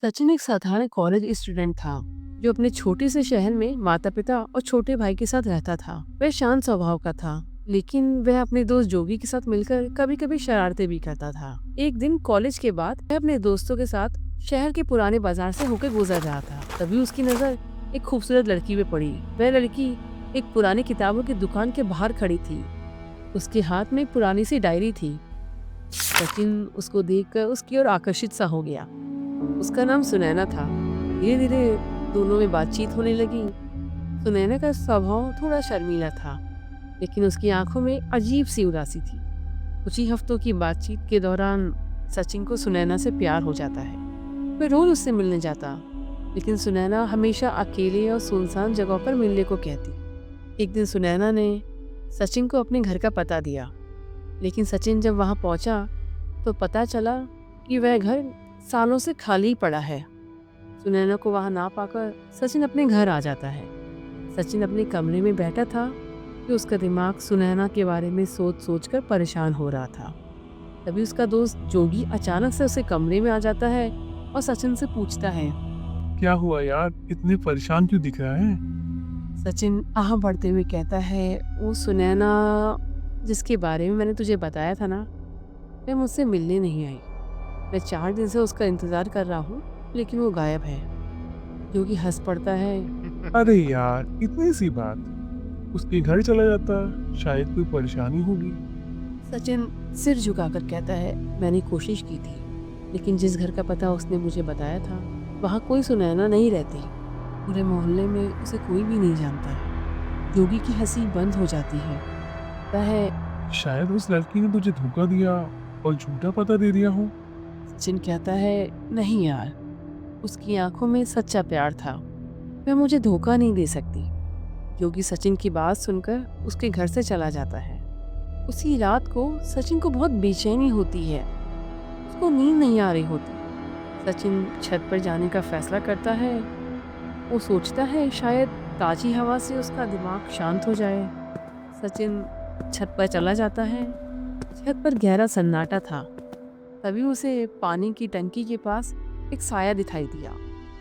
सचिन एक साधारण college student था जो अपने छोटे से शहर में माता पिता और छोटे भाई के साथ रहता था। वह शांत स्वभाव का था, लेकिन वह अपने दोस्त जोगी के साथ मिलकर कभी कभी शरारतें भी करता था। एक दिन कॉलेज के बाद वह अपने दोस्तों के साथ शहर के पुराने बाजार से होकर गुजर रहा था। तभी उसकी नजर एक खूबसूरत लड़की पे पड़ी। वह लड़की एक पुरानी किताबों की दुकान के बाहर खड़ी थी। उसके हाथ में एक पुरानी सी डायरी थी। सचिन उसको देखकर उसकी ओर आकर्षित सा हो गया। उसका नाम सुनैना था। धीरे धीरे दोनों में बातचीत होने लगी। सुनैना का स्वभाव थोड़ा शर्मीला था, लेकिन उसकी आंखों में अजीब सी उदासी थी। कुछ ही हफ्तों की बातचीत के दौरान सचिन को सुनैना से प्यार हो जाता है। वह रोज उससे मिलने जाता, लेकिन सुनैना हमेशा अकेले और सुनसान जगह पर मिलने को कहती। एक दिन सुनैना ने सचिन को अपने घर का पता दिया, लेकिन सचिन जब वहां पहुंचा तो पता चला कि वह घर सालों से खाली पड़ा है। सुनैना को वहां ना पाकर सचिन अपने घर आ जाता है। सचिन अपने कमरे में बैठा था कि उसका दिमाग सुनैना के बारे में सोच सोच कर परेशान हो रहा था। तभी उसका दोस्त जोगी अचानक से उसे कमरे में आ जाता है और सचिन से पूछता है। क्या हुआ यार, इतने परेशान क्यों दिख रहा है? सचिन आह बढ़ते हुए कहता है, वो सुनैना जिसके बारे में मैंने तुझे बताया था ना, वह मुझसे मिलने नहीं आई। मैं 4 दिन से उसका इंतजार कर रहा हूँ, लेकिन वो गायब है। जोगी हंस पड़ता है। अरे यार, इतनी सी बात, उसके घर चला जाता, शायद कोई परेशानी होगी। सचिन सिर झुकाकर कहता है, मैंने कोशिश की थी, लेकिन जिस घर का पता उसने मुझे बताया था वहाँ कोई सुनैना नहीं रहती। पूरे मोहल्ले में उसे कोई भी नहीं जानता। जोगी की हंसी बंद हो जाती है। वह शायद उस लड़की ने तुझे धोखा दिया और झूठा पता दे दिया हो। सचिन कहता है, नहीं यार, उसकी आंखों में सच्चा प्यार था। वह मुझे धोखा नहीं दे सकती। योगी सचिन की बात सुनकर उसके घर से चला जाता है। उसी रात को सचिन को बहुत बेचैनी होती है। उसको नींद नहीं आ रही होती। सचिन छत पर जाने का फैसला करता है। वो सोचता है शायद ताजी हवा से उसका दिमाग शांत हो जाए। सचिन छत पर चला जाता है। छत पर गहरा सन्नाटा था। तभी उसे पानी की टंकी के पास एक साया दिखाई दिया।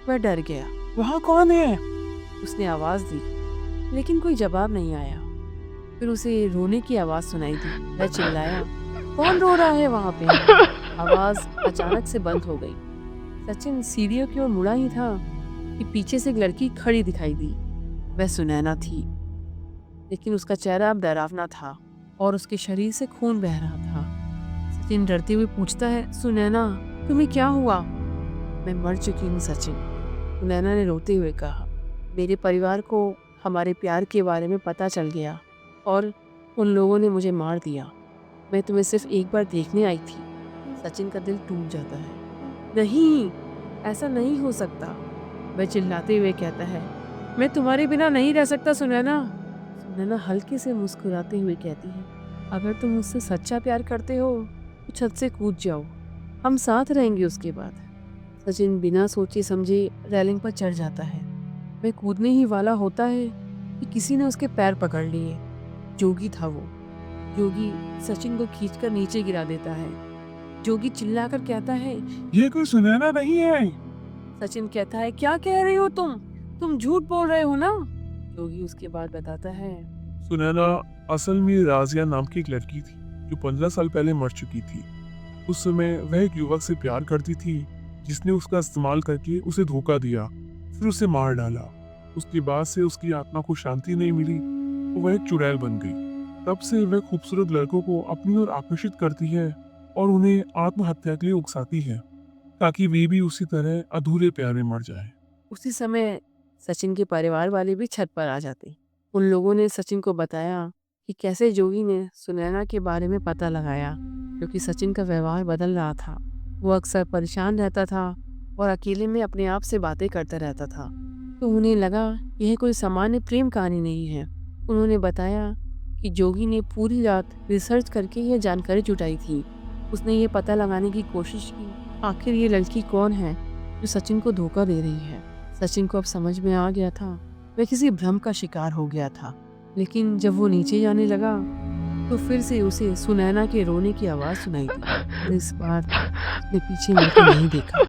वह डर गया। वहाँ कौन है? उसने आवाज दी, लेकिन कोई जवाब नहीं आया। फिर उसे रोने की आवाज सुनाई दी। वह चिल्लाया, कौन रो रहा है वहां पे? आवाज अचानक से बंद हो गई। सचिन सीढ़ियों की ओर मुड़ा ही था कि पीछे से एक लड़की खड़ी दिखाई दी। वह सुनैना थी, लेकिन उसका चेहरा अब डरावना था और उसके शरीर से खून बह रहा था। सचिन डरते हुए पूछता है, सुनैना, तुम्हें क्या हुआ? मैं मर चुकी हूँ सचिन, सुनैना ने रोते हुए कहा। मेरे परिवार को हमारे प्यार के बारे में पता चल गया और उन लोगों ने मुझे मार दिया। मैं तुम्हें सिर्फ एक बार देखने आई थी। सचिन का दिल टूट जाता है। नहीं, ऐसा नहीं हो सकता, वह चिल्लाते हुए कहता है। मैं तुम्हारे बिना नहीं रह सकता सुनैना। सुनैना हल्के से मुस्कुराते हुए कहती है, अगर तुम मुझसे सच्चा प्यार करते हो तो छत से कूद जाओ, हम साथ रहेंगे उसके बाद। सचिन बिना सोचे समझे रेलिंग पर चढ़ जाता है। वह कूदने ही वाला होता है कि किसी ने उसके पैर पकड़ लिए। जोगी था वो। जोगी सचिन को खींचकर नीचे गिरा देता है। जोगी चिल्लाकर कहता है। ये कोई सुनैना नहीं है। सचिन कहता है, क्या कह रहे हो तुम झूठ बोल रहे हो ना? जोगी उसके बाद बताता है। सुनैना असल में राजिया नाम की एक लड़की थी जो 15 साल पहले मर चुकी थी। उस समय वह एक युवक से प्यार करती थी जिसने उसका इस्तेमाल करके उसे धोखा दिया, फिर उसे मार डाला। उसके बाद से उसकी आत्मा को शांति नहीं मिली, तो वह एक चुड़ैल बन गई। तब से वह खूबसूरत लड़कों को अपनी ओर आकर्षित करती है और उन्हें आत्महत्या के लिए उकसाती है, ताकि वे भी उसी तरह अधूरे प्यार में मर जाएं। उसी समय सचिन के परिवार वाले भी छत पर आ जाते। उन लोगों ने सचिन को बताया कि कैसे जोगी ने सुनैना के बारे में पता लगाया, क्योंकि सचिन का व्यवहार बदल रहा था। वो अक्सर परेशान रहता था और अकेले में अपने आप से बातें करता रहता था। तो उन्हें लगा यह कोई सामान्य प्रेम कहानी नहीं है। उन्होंने बताया कि जोगी ने पूरी रात रिसर्च करके यह जानकारी जुटाई थी। उसने ये पता लगाने की कोशिश की आखिर ये लड़की कौन है जो सचिन को धोखा दे रही है। सचिन को अब समझ में आ गया था, वह किसी भ्रम का शिकार हो गया था। लेकिन जब वो नीचे जाने लगा तो फिर से उसे सुनैना के रोने की आवाज़ सुनाई दी। इस बार उसने पीछे मुड़कर नहीं देखा।